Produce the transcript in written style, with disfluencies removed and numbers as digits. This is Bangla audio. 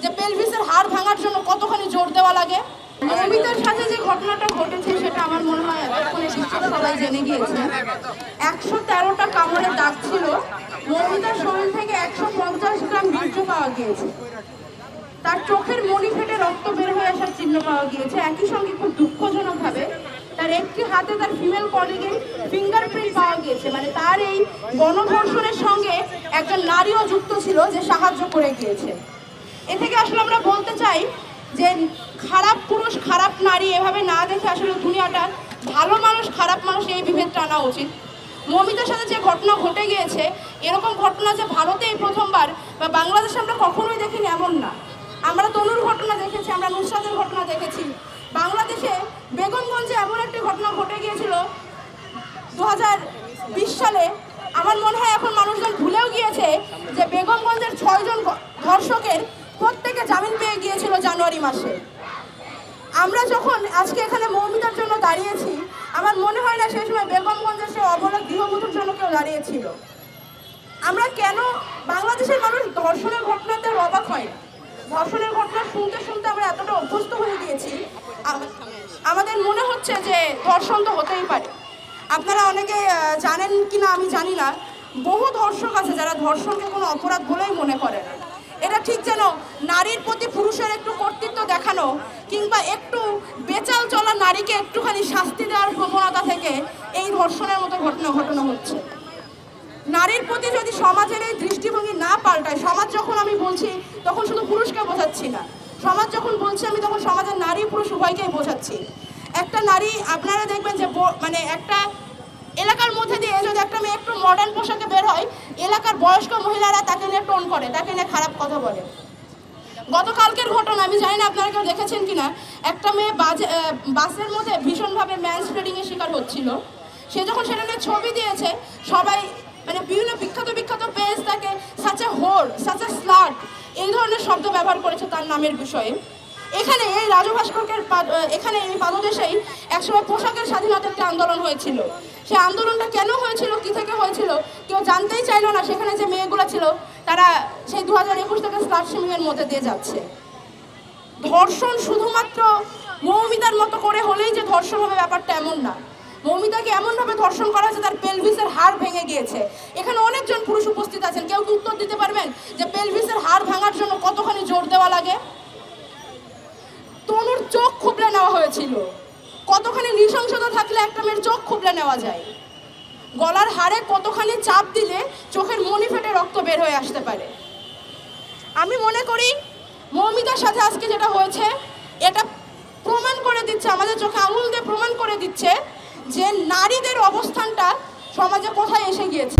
যে পেলভিসের হাড় ভাঙার জন্য কতখানি জোর দেওয়া লাগে। মৌমিতার সাথে যে ঘটনাটা ঘটেছে সেটা আমার মনে হয় এতক্ষণে নিশ্চয় সবাই জেনে গিয়েছে। 113টা কামড়ের দাগ ছিল। মৌমিতার শরীর থেকে 150 গ্রাম বীর্য পাওয়া গিয়েছে। তার চোখের মণি ফেটে রক্ত বের হয়ে আসার চিহ্ন পাওয়া গিয়েছে। একই সঙ্গে খুব দুঃখজনকভাবে তার একটি হাতে তার ফিমেল কলিগের ফিঙ্গারপ্রিন্ট পাওয়া গিয়েছে। মানে তার এই গণধর্ষণের সঙ্গে একজন নারীও যুক্ত ছিল যে সাহায্য করে গিয়েছে। এ থেকে আসলে আমরা বলতে চাই যে খারাপ পুরুষ খারাপ নারী এভাবে না দেখে আসলে দুনিয়াটা ভালো মানুষ খারাপ মানুষ এই বিভেদটা আনা উচিত। মৌমিতার সাথে যে ঘটনা ঘটে গিয়েছে, এরকম ঘটনা যে ভারতে এই প্রথমবার বা বাংলাদেশে আমরা কখনোই দেখিনি এমন না। আমরা তনুর ঘটনা দেখেছি, আমরা নুসরাতের ঘটনা দেখেছি। বাংলাদেশে বেগমগঞ্জে এমন একটি ঘটনা ঘটে গিয়েছিল 2020 সালে। আমার মনে হয় এখন মানুষজন ভুলেও গিয়েছে যে বেগমগঞ্জের 6 জন ধর্ষকের প্রত্যেকে জামিন পেয়ে গিয়েছিল জানুয়ারি মাসে। আমরা যখন আজকে এখানে মৌমিতার জন্য দাঁড়িয়েছি, আমার মনে হয় না সেই সময় বেগমগঞ্জের সে অবলা গৃহবধূর জন্য কেউ দাঁড়িয়েছিল। আমরা কেন বাংলাদেশের মানুষ ধর্ষণের ঘটনাতে অবাক হয় না? ধর্ষণের ঘটনা শুনতে শুনতে আমরা এতটা অভ্যস্ত হয়ে গিয়েছি, আমাদের মনে হচ্ছে যে ধর্ষণ তো হতেই পারে। আপনারা অনেকে জানেন কিনা আমি জানি না, বহু ধর্ষক আছে যারা ধর্ষণকে কোনো অপরাধ বলেই মনে করে না। এটা ঠিক যেন নারীর প্রতি পুরুষের একটু কর্তৃত্ব দেখানো কিংবা একটু বেচাল চলা নারীকে একটুখানি শাস্তি দেওয়ার প্রবণতা থেকে এই ধর্ষণের মতো ঘটনা ঘটানো হচ্ছে। নারীর প্রতি যদি সমাজের এই দৃষ্টিভঙ্গি না পাল্টায়, সমাজ যখন আমি বলছি তখন শুধু পুরুষকে বোঝাচ্ছি না, সমাজ যখন বলছি আমি তখন সমাজের নারী পুরুষ উভয়কেই বোঝাচ্ছি। একটা নারী আপনারা দেখবেন যে মানে একটা এলাকার মধ্যে দিয়ে যদি একটা মেয়ে একটু মডার্ন পোশাকে বের হয়, এলাকার বয়স্ক মহিলারা তাকে নিয়ে টোন করে, তাকে নিয়ে খারাপ কথা বলে। গতকালকের ঘটনা আমি জানি না আপনারা কেউ দেখেছেন কিনা, একটা মেয়ে বাসের মধ্যে ভীষণভাবে ম্যানস্প্রেডিংয়ের শিকার হচ্ছিল। সে যখন সেটা নিয়ে ছবি দিয়েছে, সবাই মানে বিভিন্ন বিখ্যাত পেজ তাকে such a whore, such a slut এই ধরনের শব্দ ব্যবহার করেছে তার নামের বিষয়ে। এখানে এই রাজু ভাস্করকের এখানে এই পাদদেশেই একসময় পোশাকের স্বাধীনতার একটা আন্দোলন হয়েছিল। সেই আন্দোলনটা কেন হয়েছিল, কি থেকে হয়েছিল কেউ জানতেই চাইলো না। সেখানে যে মেয়েগুলো ছিল তারা সেই 2021 থেকে স্লাট শেমিংয়ের মধ্যে দিয়ে যাচ্ছে। ধর্ষণ শুধুমাত্র মৌমিতার মতো করে হলেই যে ধর্ষণ হবে ব্যাপারটা এমন না। মৌমিতাকে এমনভাবে ধর্ষণ করা হয়েছে তার পেলভিসের হাড় ভেঙে গিয়েছে। এখানে অনেকজন পুরুষ উপস্থিত আছেন, কেউ কি উত্তর দিতে পারবেন যে পেলভিসের হাড় ভাঙার জন্য কতখানি জোর দেওয়া লাগে? তনুর চোখ খুবলে নেওয়া হয়েছিল। কতখানি নৃশংসতা থাকলে একটা মেয়ের চোখ খুবলে নেওয়া যায়? গলার হাড়ে কতখানি চাপ দিলে চোখের মণি ফেটে রক্ত বের হয়ে আসতে পারে? আমি মনে করি মৌমিতার সাথে আজকে যেটা হয়েছে এটা প্রমাণ করে দিচ্ছে, আমাদের চোখে আঙুল দিয়ে প্রমাণ করে দিচ্ছে যে নারীদের অবস্থানটা সমাজে কোথায় এসে গিয়েছে।